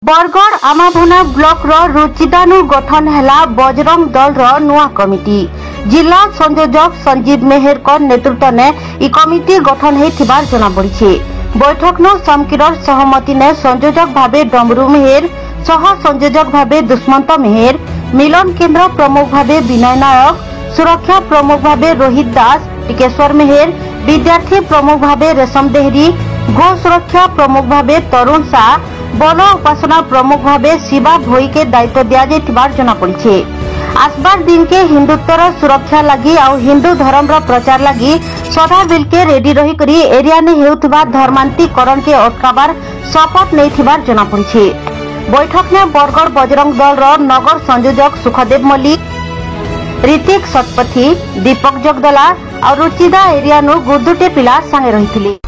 Bargarh आमाभना block रो रुचिदानु गठन हैला बजरंग दल रो नुआ कमिटी। जिला संयोजक संजीव मेहर को नेतृत्व ने इ कमिटी गठन हेथिबार जना पड़िछे। बैठक न समकिरर सहमति ने संयोजक भावे डमरू मेहर, सह संयोजक भावे दुष्मंत मेहर, मिलन केंद्र प्रमुख भावे विनय नायक, सुरक्षा प्रमुख भावे रोहित दास, टिकेश्वर मेहर, विद्यार्थी प्रमुख भावे रेशम देहरी, गो सुरक्षा प्रमुख भावे तरुण शाह, बल उपासना प्रमुख भावे शिवा भोई के दायित्व दिया जाइतिबार जना पड़िछे। आसबार दिन के हिंदुत्वर सुरक्षा लगी और हिंदू धर्म रो प्रचार लगी सदा बिल के रेडी रही करी एरिया ने हेउथिबा धर्मांतरीकरण के अटकाबार शपथ नैथिबार जना पड़िछे। बैठक में बरगढ़ बजरंग दल रो नगर संयोजक सुखदेव मल्लिक, ऋतिक शतपथी, दीपक जगदला और रुचिदा एरिया नु गुर्दुटे पिला संगे रहिथिले।